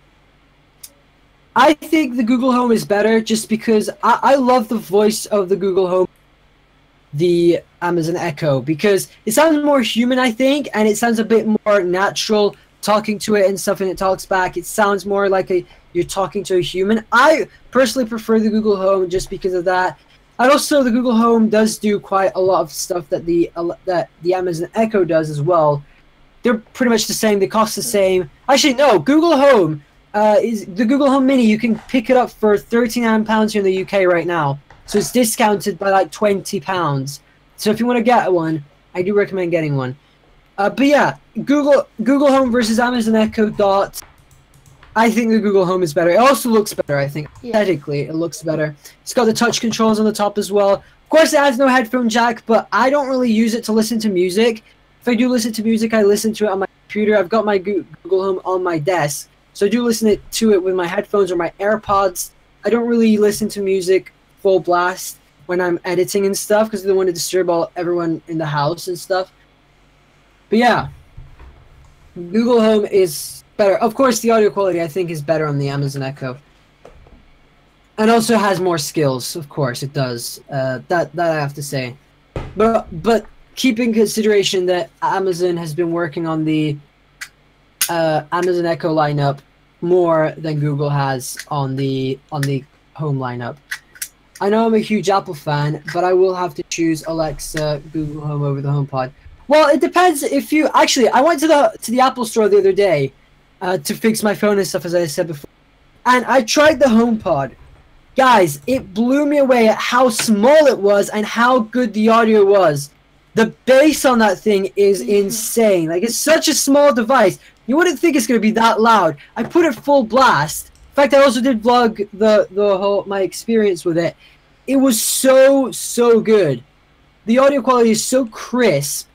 I think the Google Home is better just because I love the voice of the Google Home, the Amazon Echo, because it sounds more human, I think, and it sounds a bit more natural talking to it and stuff, and it talks back. It sounds more like you're talking to a human. I personally prefer the Google Home just because of that. And also, the Google Home does do quite a lot of stuff that the Amazon Echo does as well. They're pretty much the same. They cost the same. Actually, no. Google Home is the Google Home Mini. You can pick it up for £39 here in the UK right now. So it's discounted by like £20. So if you want to get one, I do recommend getting one. But yeah, Google Home versus Amazon Echo Dot. I think the Google Home is better. It also looks better, I think. Yeah. Aesthetically, it looks better. It's got the touch controls on the top as well. Of course, it has no headphone jack, but I don't really use it to listen to music. If I do listen to music, I listen to it on my computer. I've got my Google Home on my desk, so I do listen to it with my headphones or my AirPods. I don't really listen to music full blast when I'm editing and stuff because I don't want to disturb everyone in the house and stuff. But yeah, Google Home is better. Of course, the audio quality, I think, is better on the Amazon Echo. And also has more skills, of course, it does. That I have to say. But keep in consideration that Amazon has been working on the Amazon Echo lineup more than Google has on the Home lineup. I know I'm a huge Apple fan, but I will have to choose Alexa, Google Home over the HomePod. Well, it depends if you... Actually, I went to the Apple store the other day to fix my phone and stuff, as I said before. And I tried the HomePod. Guys, it blew me away at how small it was and how good the audio was. The bass on that thing is insane. Like, it's such a small device. You wouldn't think it's going to be that loud. I put it full blast. In fact, I also did vlog my experience with it. It was so good. The audio quality is so crisp.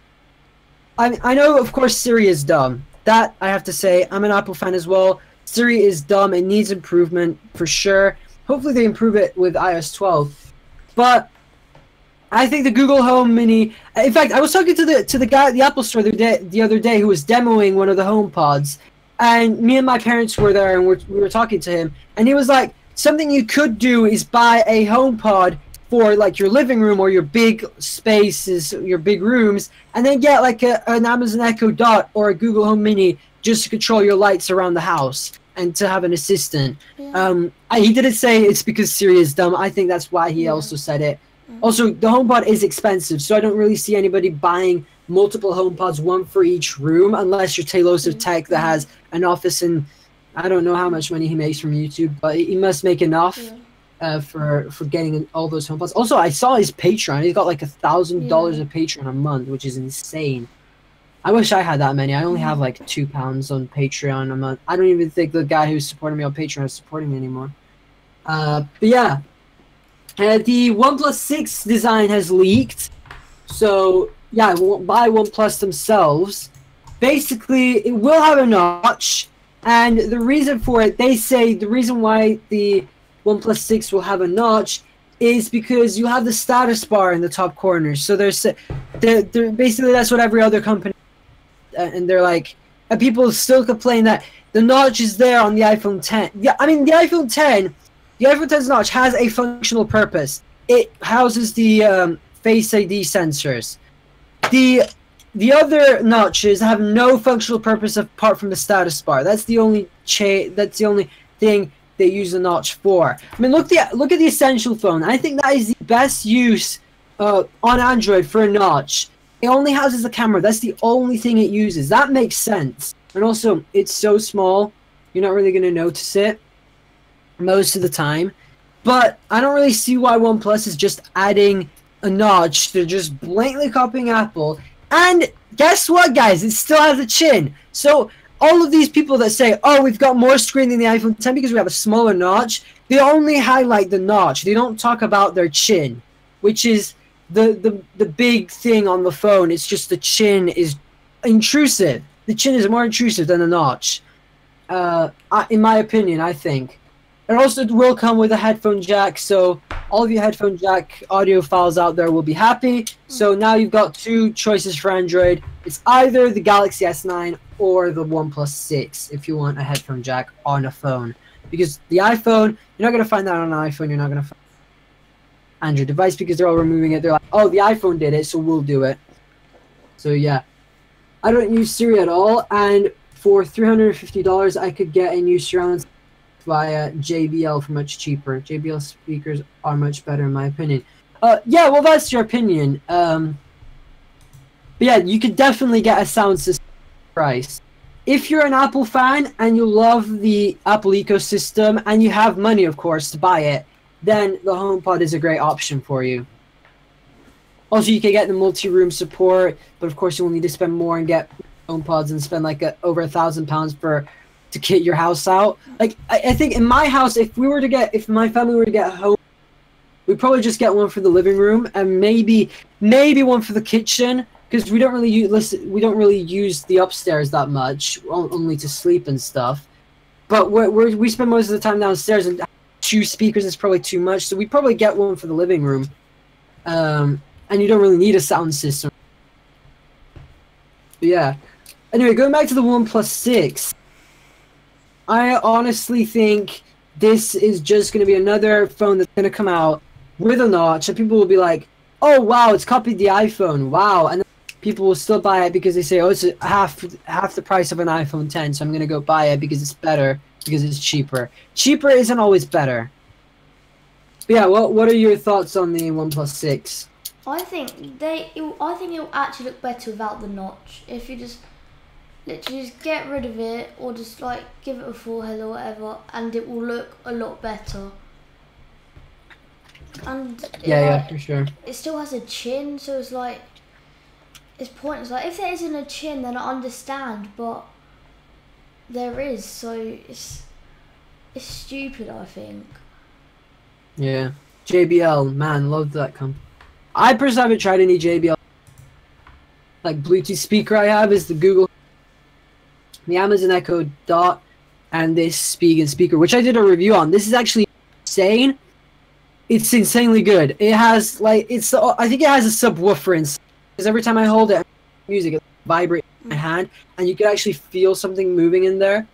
I know, of course, Siri is dumb. That, I have to say, I'm an Apple fan as well. Siri is dumb. It needs improvement, for sure. Hopefully they improve it with iOS 12. But I think the Google Home Mini... In fact, I was talking to the guy at the Apple store the other day who was demoing one of the HomePods. And me and my parents were there, and we were talking to him. And he was like, something you could do is buy a HomePod for like your living room or your big spaces, your big rooms, and then get like an Amazon Echo Dot or a Google Home Mini just to control your lights around the house and to have an assistant. Yeah. He didn't say it's because Siri is dumb. I think that's why he also said it. Also, the HomePod is expensive, so I don't really see anybody buying multiple HomePods, one for each room, unless you're Talos of Tech that has an office in... I don't know how much money he makes from YouTube, but he must make enough for getting all those HomePods. Also, I saw his Patreon. He's got like $1,000 of Patreon a month, which is insane. I wish I had that many. I only have like £2 on Patreon a month. I don't even think the guy who's supporting me on Patreon is supporting me anymore. But yeah. The OnePlus 6 design has leaked. So, yeah, by OnePlus themselves. Basically, it will have a notch. And the reason for it, they say the reason why the OnePlus 6 will have a notch is because you have the status bar in the top corner. So they're basically, that's what every other company... and they're like... And people still complain that the notch is there on the iPhone 10. Yeah, I mean, the iPhone 10's notch has a functional purpose. It houses the Face ID sensors. The other notches have no functional purpose apart from the status bar. That's the only thing they use the notch for. I mean, look at the Essential phone. I think that is the best use on Android for a notch. It only houses the camera. That's the only thing it uses. That makes sense. And also, it's so small, you're not really going to notice it most of the time. But I don't really see why OnePlus is just adding a notch. They're just blatantly copying Apple. And guess what, guys? It still has a chin. So all of these people that say, oh, we've got more screen than the iPhone 10 because we have a smaller notch, they only highlight the notch. They don't talk about their chin, which is the big thing on the phone. It's just the chin is intrusive. The chin is more intrusive than the notch. In my opinion, I think. It also will come with a headphone jack, so all of your headphone jack audiophiles out there will be happy. So now you've got two choices for Android. It's either the Galaxy S9 or the OnePlus 6 if you want a headphone jack on a phone. Because the iPhone, you're not going to find that on an iPhone. You're not going to find an Android device because they're all removing it. They're like, oh, the iPhone did it, so we'll do it. So yeah, I don't use Siri at all, and for $350, I could get a new surround via JBL for much cheaper. JBL speakers are much better in my opinion. Yeah, well, that's your opinion. But yeah, you could definitely get a sound system price. If you're an Apple fan and you love the Apple ecosystem and you have money, of course, to buy it, then the HomePod is a great option for you. Also, you can get the multi-room support, but of course you will need to spend more and get HomePods and spend like over £1,000 to kit your house out. Like I think in my house, if my family were to get a home, we'd probably just get one for the living room and maybe one for the kitchen, because we don't really use the upstairs that much, only to sleep and stuff. But we spend most of the time downstairs, and 2 speakers is probably too much, so we'd probably get one for the living room. And you don't really need a sound system. But yeah. Anyway, going back to the OnePlus 6, I honestly think this is just going to be another phone that's going to come out with a notch, and people will be like, oh wow, it's copied the iPhone, wow, and then people will still buy it because they say, oh, it's half the price of an iPhone 10, so I'm going to go buy it because it's better, because it's cheaper. Cheaper isn't always better. But yeah, what are your thoughts on the OnePlus 6? I think it'll actually look better without the notch. If you just literally just get rid of it, or just like give it a forehead or whatever, and it will look a lot better. And yeah, for sure. It still has a chin, so it's like, it's pointless. Like, if there isn't a chin, then I understand, but there is, so it's stupid, I think. Yeah, JBL, man, love that company. I personally haven't tried any JBL. Like Bluetooth speaker I have is the Google, the Amazon Echo Dot, and this Spigen speaker, which I did a review on. This is actually insane. It's insanely good. It has like I think it has a subwoofer inside, because every time I hold it, music it vibrates in my hand, and you can actually feel something moving in there.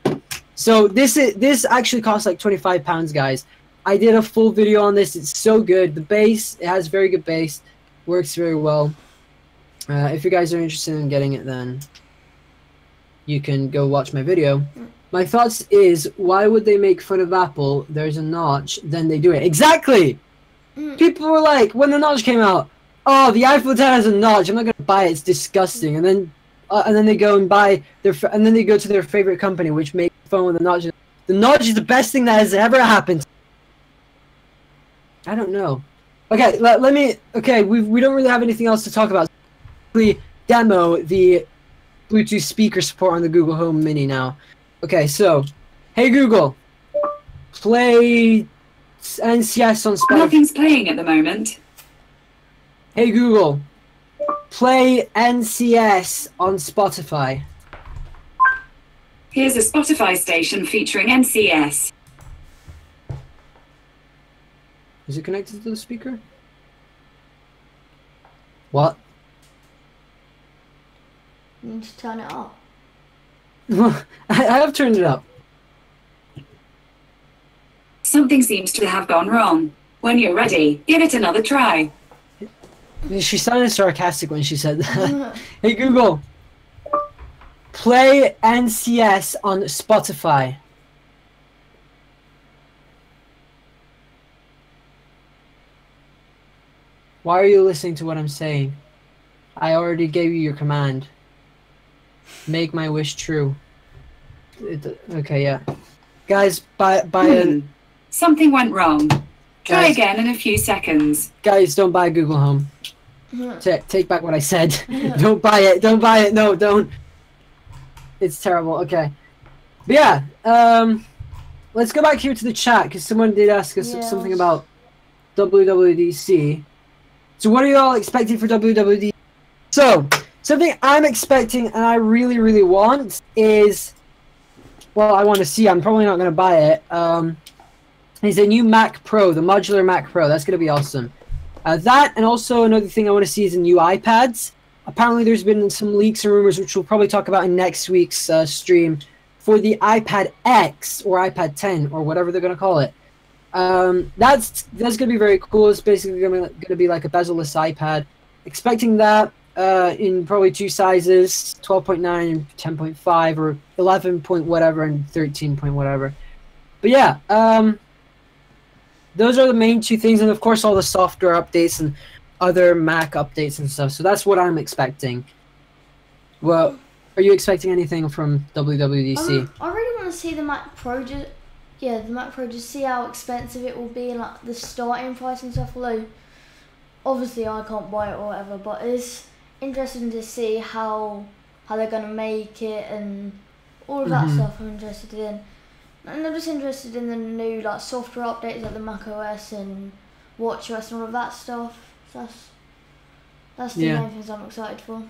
So this actually costs like £25, guys. I did a full video on this. It's so good. The bass, it has very good bass, works very well. If you guys are interested in getting it, then you can go watch my video. My thoughts is, why would they make fun of Apple? There's a notch, then they do it. Exactly! People were like, when the notch came out, oh, the iPhone 10 has a notch, I'm not going to buy it, it's disgusting. And then they go and buy and then they go to their favorite company, which makes a phone with a notch. The notch is the best thing that has ever happened. I don't know. Okay, okay, we don't really have anything else to talk about. We demo the Bluetooth speaker support on the Google Home Mini now. Okay, so, hey Google, play NCS on Spotify. Nothing's playing at the moment. Hey Google, play NCS on Spotify. Here's a Spotify station featuring NCS. Is it connected to the speaker? What? You need to turn it up. I have turned it up. Something seems to have gone wrong. When you're ready, give it another try. She sounded sarcastic when she said that. Hey Google, play NCS on Spotify. Why are you listening to what I'm saying? I already gave you your command. Make my wish true. Okay, yeah. Guys, Something went wrong. Try again in a few seconds. Guys, don't buy Google Home. Take back what I said. Don't buy it. Don't buy it. No, don't. It's terrible. Okay. But yeah, let's go back here to the chat because someone did ask us something about WWDC. So what are you all expecting for WWDC? So, something I'm expecting and I really, really want is, well, I want to see, I'm probably not going to buy it, is a new Mac Pro, the modular Mac Pro. That's going to be awesome. That, and also another thing I want to see is new iPads. Apparently there's been some leaks and rumors, which we'll probably talk about in next week's stream, for the iPad X or iPad 10 or whatever they're going to call it. That's going to be very cool. It's basically going to be like a bezel-less iPad. Expecting that in probably two sizes, 12.9 and 10.5, or 11 point whatever and 13 point whatever. But yeah, those are the main two things, and of course all the software updates and other Mac updates and stuff. So that's what I'm expecting. Well, are you expecting anything from WWDC? I really want to see the Mac Pro. The Mac Pro, just see how expensive it will be, and like the starting price and stuff. Although obviously I can't buy it or whatever, but it's interesting to see how they're gonna make it and all of that stuff. I'm interested in, and I'm just interested in the new like software updates like the Mac OS and WatchOS and all of that stuff. So that's the main things I'm excited for.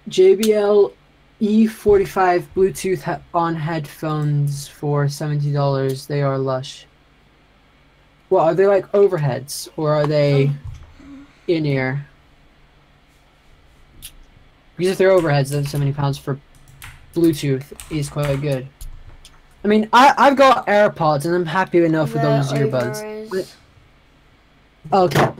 JBL E45 Bluetooth on headphones for $70. They are lush. Well, are they like overheads or are they in-ear? Because if they're overheads, then £70 for Bluetooth is quite good. I mean, I've got AirPods and I'm happy enough with those earbuds. Okay.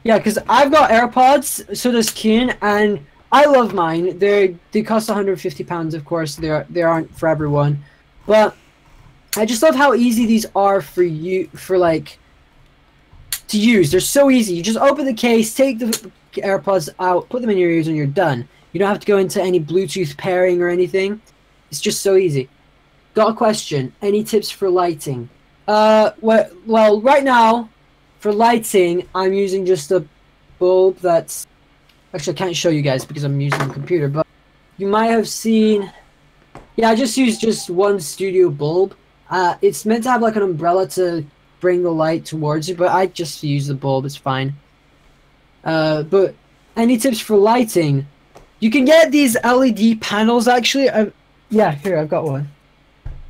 Yeah, because I've got AirPods, so does Keen, and I love mine. They cost £150, of course. They aren't for everyone, but I just love how easy these are for like to use. They're so easy. You just open the case, take the AirPods out, put them in your ears, and you're done. You don't have to go into any Bluetooth pairing or anything. It's just so easy. Got a question. Any tips for lighting? Well, right now, for lighting, I'm using just a bulb that's... Actually, I can't show you guys because I'm using the computer, but you might have seen... Yeah, I just used just one studio bulb. It's meant to have like an umbrella to bring the light towards you, but I just use the bulb. It's fine. But any tips for lighting? You can get these LED panels, actually. Yeah, here, I've got one.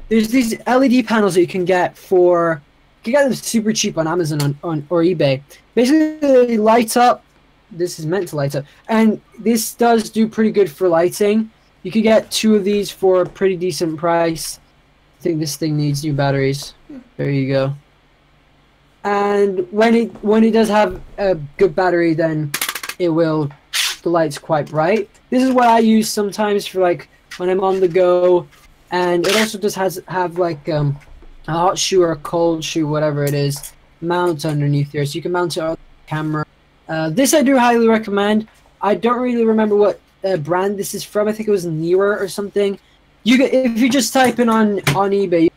There's these LED panels that you can get for... You can get them super cheap on Amazon or eBay. Basically, they light up. This is meant to light up. And this does do pretty good for lighting. You could get 2 of these for a pretty decent price. I think this thing needs new batteries. There you go. And when it does have a good battery, then it will... The light's quite bright. This is what I use sometimes for like when I'm on the go. And it also just have like a hot shoe or a cold shoe, whatever it is, mount underneath there. So you can mount it on the camera. This I do highly recommend. I don't really remember what brand this is from. I think it was Newer or something. If you just type in on eBay,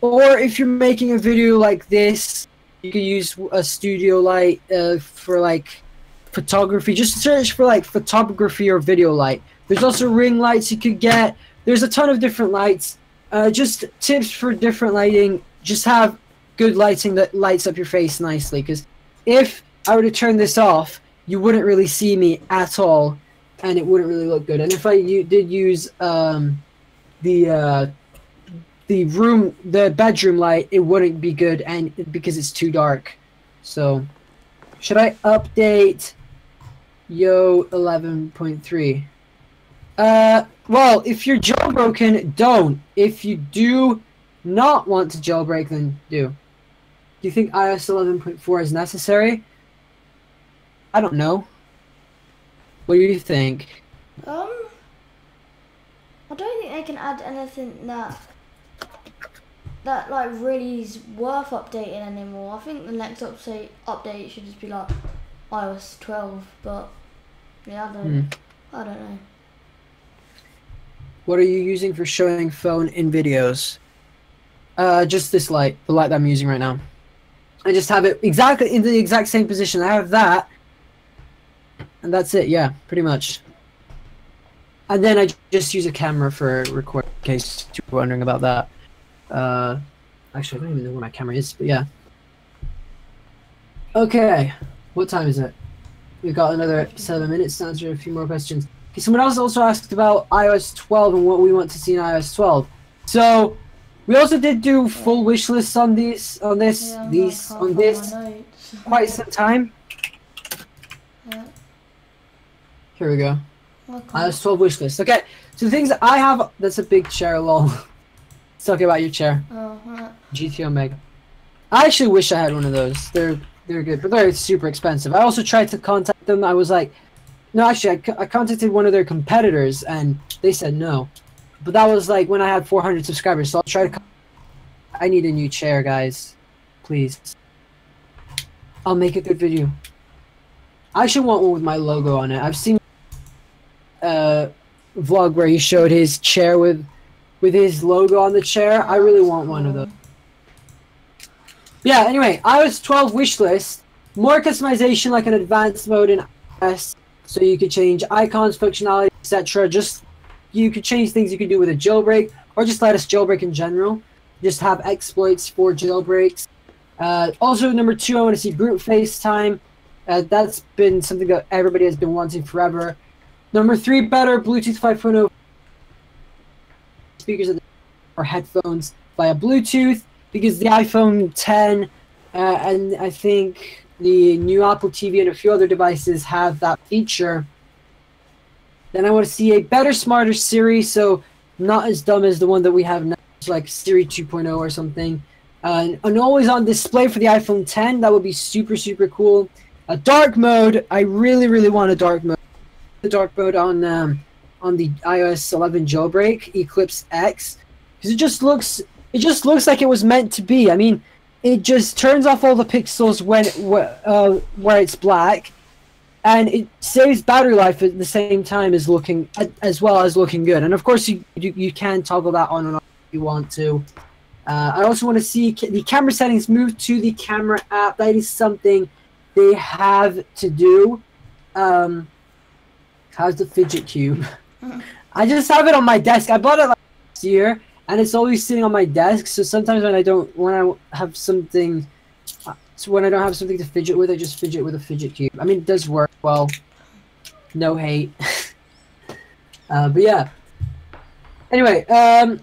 or if you're making a video like this, you can use a studio light for like photography. Just search for like photography or video light. There's also ring lights you could get. There's a ton of different lights. Just tips for different lighting. Just have good lighting that lights up your face nicely. Because if I were to turn this off, you wouldn't really see me at all, and it wouldn't really look good. And if I did use the bedroom light, it wouldn't be good, and because it's too dark. So, should I update Yo 11.3? Well, if you're jailbroken, don't. If you do not want to jailbreak, then do. Do you think iOS 11.4 is necessary? I don't know. What do you think? I don't think they can add anything that that like really is worth updating anymore. I think the next update should just be like iOS 12, but yeah, I don't know. What are you using for showing phone in videos? Just this light, the light that I'm using right now. I just have it exactly in the exact same position. I have that, and that's it. Yeah, pretty much. And then I just use a camera for recording, in case you're wondering about that. Actually, I don't even know where my camera is, but yeah. Okay, what time is it? We've got another 7 minutes to answer a few more questions. Okay, someone else also asked about iOS 12 and what we want to see in iOS 12. So, we also did do full wish lists on this quite some time. Yeah. Here we go. iOS 12 wish list. Okay, so the things that I have, that's a big chair, lol. Let's talk about your chair. GT Omega. I actually wish I had one of those. They're good, but they're super expensive. I also tried to contact them. I was like, no, actually, I contacted one of their competitors, and they said no. But that was like when I had 400 subscribers, so I'll try to... I need a new chair, guys. Please. I'll make a good video. I actually want one with my logo on it. I've seen a vlog where he showed his chair with his logo on the chair. I really want one of those. Yeah, anyway, iOS 12 wishlist. More customization like an advanced mode in iOS. So you could change icons, functionality, etc. Just, you could change things you could do with a jailbreak, or just let us jailbreak in general. Just have exploits for jailbreaks. Also, number 2, I want to see brute FaceTime. That's been something that everybody has been wanting forever. Number 3, better Bluetooth 5.0 speakers or headphones via Bluetooth, because the iPhone 10 and I think the new Apple TV and a few other devices have that feature. Then I want to see a better, smarter Siri, so not as dumb as the one that we have now, like Siri 2.0 or something. An always-on display for the iPhone 10, that would be super, super cool. A dark mode, I really, really want a dark mode. The dark mode on the iOS 11 jailbreak, Eclipse X, because it just looks like it was meant to be. I mean, it just turns off all the pixels when where it's black, and it saves battery life at the same time as looking good. And of course, you can toggle that on and off if you want to. I also want to see the camera settings move to the camera app. That is something they have to do. How's the fidget cube? I just have it on my desk. I bought it last year, and it's always sitting on my desk. So sometimes when I don't have something to fidget with, I just fidget with a fidget cube. I mean, it does work well. No hate. But yeah. Anyway, yeah,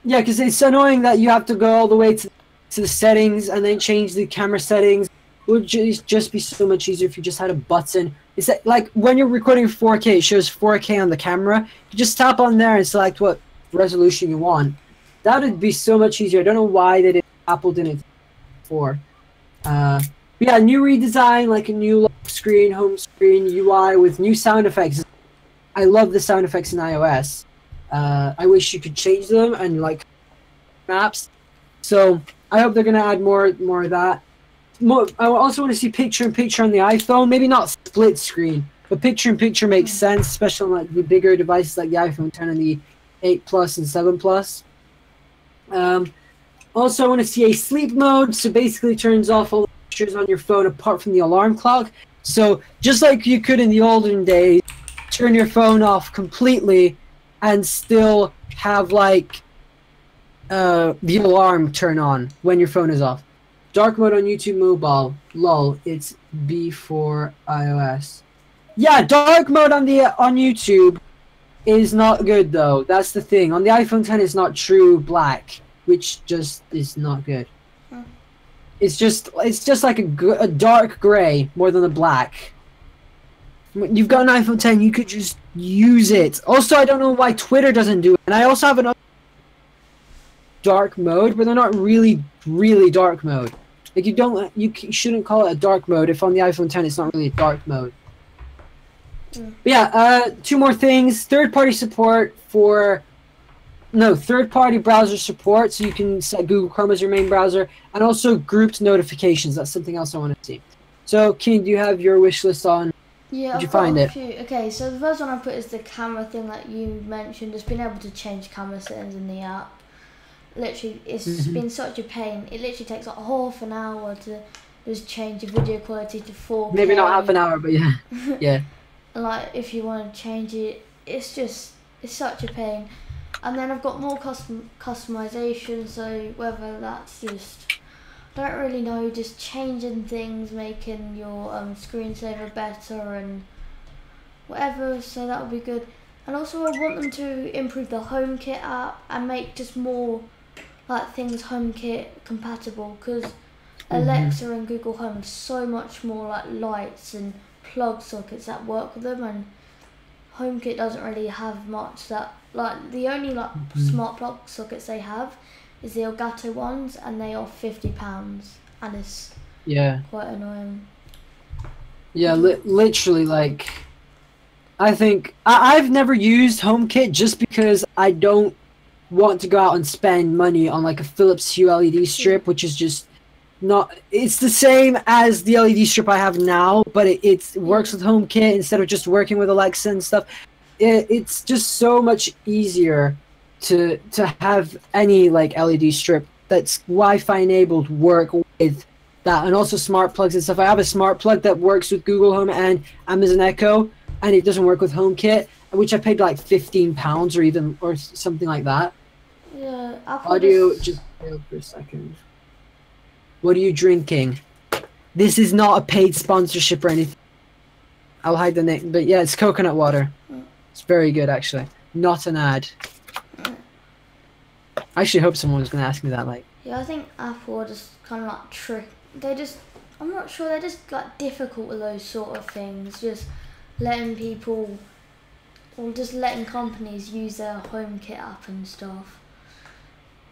because it's annoying that you have to go all the way to the settings and then change the camera settings. It would just be so much easier if you just had a button. It's like when you're recording 4K, it shows 4K on the camera. You just tap on there and select what resolution you want. That would be so much easier. I don't know why Apple didn't before. But yeah, new redesign, like a new lock screen, home screen, UI with new sound effects. I love the sound effects in iOS. I wish you could change them and like maps. So I hope they're gonna add more of that. I also want to see picture-in-picture on the iPhone. Maybe not split screen, but picture-in-picture makes sense, especially on like the bigger devices like the iPhone 10 and the 8 Plus and 7 Plus. Also, I want to see a sleep mode, so basically turns off all the pictures on your phone apart from the alarm clock. So just like you could in the olden days, turn your phone off completely and still have like the alarm turn on when your phone is off. Dark mode on YouTube mobile. Lol, it's B for iOS. Yeah, dark mode on YouTube is not good though. That's the thing. On the iPhone 10 it's not true black, which just is not good. It's just like a dark gray more than a black. You've got an iPhone 10, you could just use it. Also, I don't know why Twitter doesn't do it. And I also have another dark mode, but they're not really dark mode. Like you shouldn't call it a dark mode if on the iPhone 10 it's not really a dark mode. But yeah, 2 more things. Third-party support for no, third-party browser support, so you can set Google Chrome as your main browser, and also grouped notifications. That's something else I want to see. So, Keen, do you have your wish list on? Yeah, Did you find it? Okay, so the first one I put is the camera thing that you mentioned. Just being able to change camera settings in the app. Literally, it's been such a pain. It literally takes like half an hour to just change the video quality to 4K. Maybe not half an hour, but yeah. Yeah. Like, if you want to change it, it's such a pain. And then I've got more customization, so whether that's just, I don't really know, just changing things, making your screensaver better and whatever, so that would be good. And also I want them to improve the HomeKit app and make just more like things HomeKit compatible, because Alexa and Google Home have so much more like lights and plug sockets that work with them, and HomeKit doesn't really have much that, like the only like smart plug sockets they have is the Elgato ones, and they are £50, and it's quite annoying. Yeah, literally, like, I think I've never used HomeKit just because I don't want to go out and spend money on like a Philips Hue LED strip, which is just not. It's the same as the LED strip I have now, but it works with HomeKit instead of just working with Alexa and stuff. It's just so much easier to have any like LED strip that's Wi-Fi enabled work with that, and also smart plugs and stuff. I have a smart plug that works with Google Home and Amazon Echo, and it doesn't work with HomeKit, which I paid like £15 or something like that. Yeah. Audio, just wait for a second. What are you drinking? This is not a paid sponsorship or anything. I'll hide the name, but yeah, it's coconut water. It's very good, actually. Not an ad. I actually hope someone was going to ask me that. Like, yeah, I think Apple are just kind of like I'm not sure, they're just like difficult with those sort of things. Just letting people, or just letting companies use their HomeKit app and stuff.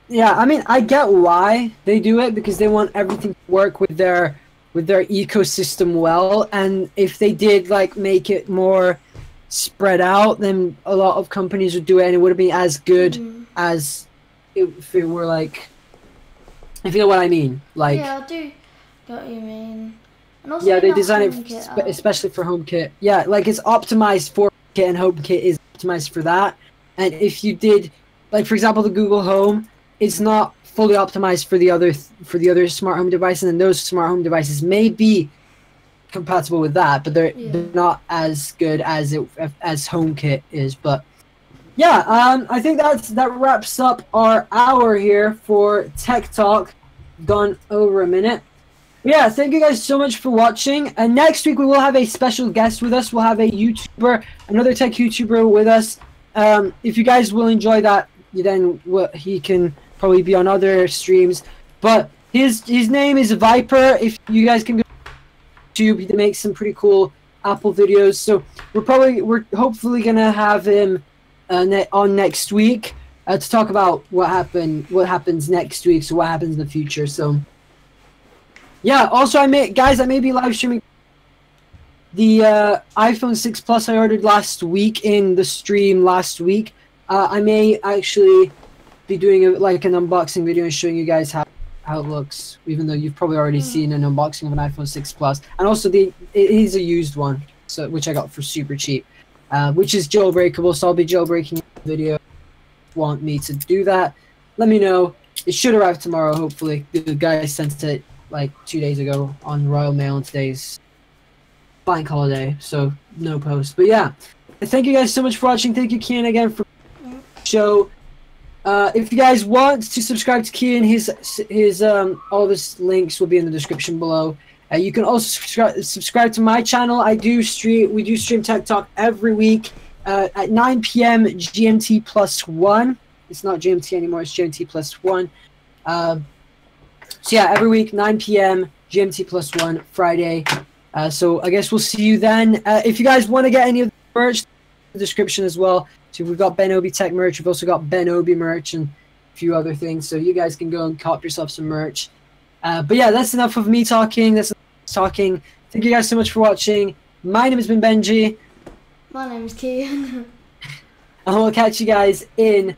Yeah, I mean, I get why they do it, because they want everything to work with their ecosystem well, and if they did like make it more spread out, then a lot of companies would do it, and it wouldn't be as good as if it were like, if you know what I mean. Like, yeah, I do know what you mean. And also, yeah, they design it especially for HomeKit. Yeah, like it's optimized for HomeKit, and HomeKit is optimized for that. And if you did, like for example, the Google Home, it's not fully optimized for the other smart home devices, and those smart home devices may be compatible with that, but they're not as good as HomeKit is. But yeah, I think that wraps up our hour here for Tech Talk. Gone over a minute. Yeah, thank you guys so much for watching. And next week we will have a special guest with us. We'll have a YouTuber, another tech YouTuber with us. If you guys will enjoy that, then he can probably be on other streams. But his name is Viper. If you guys can go to YouTube, he makes some pretty cool Apple videos. So we're hopefully gonna have him on next week to talk about what happens next week. So what happens in the future. So yeah. Also, I may be live streaming the iPhone 6 Plus I ordered last week in the stream last week. I may actually be doing an unboxing video and showing you guys how it looks, even though you've probably already seen an unboxing of an iPhone 6 Plus. And also it is a used one, so which I got for super cheap, which is jailbreakable. So I'll be jailbreaking the video. If you want me to do that, let me know. It should arrive tomorrow, hopefully. The guy sent it like 2 days ago on Royal Mail, and today's bank holiday, so no post. But yeah, thank you guys so much for watching. Thank you, Kian, again for the show. If you guys want to subscribe to Kian, his all of his links will be in the description below. You can also subscribe to my channel. We do stream Tech Talk every week at 9 p.m. GMT +1. It's not GMT anymore, it's GMT +1. So yeah, every week 9 p.m. GMT +1 Friday. So I guess we'll see you then. If you guys want to get any of the merch, the description as well. So we've got BenObi Tech merch. We've also got BenObi merch and a few other things. So you guys can go and cop yourself some merch. But yeah, that's enough of me talking. Thank you guys so much for watching. My name has been Benji. My name is Kian. And we'll catch you guys in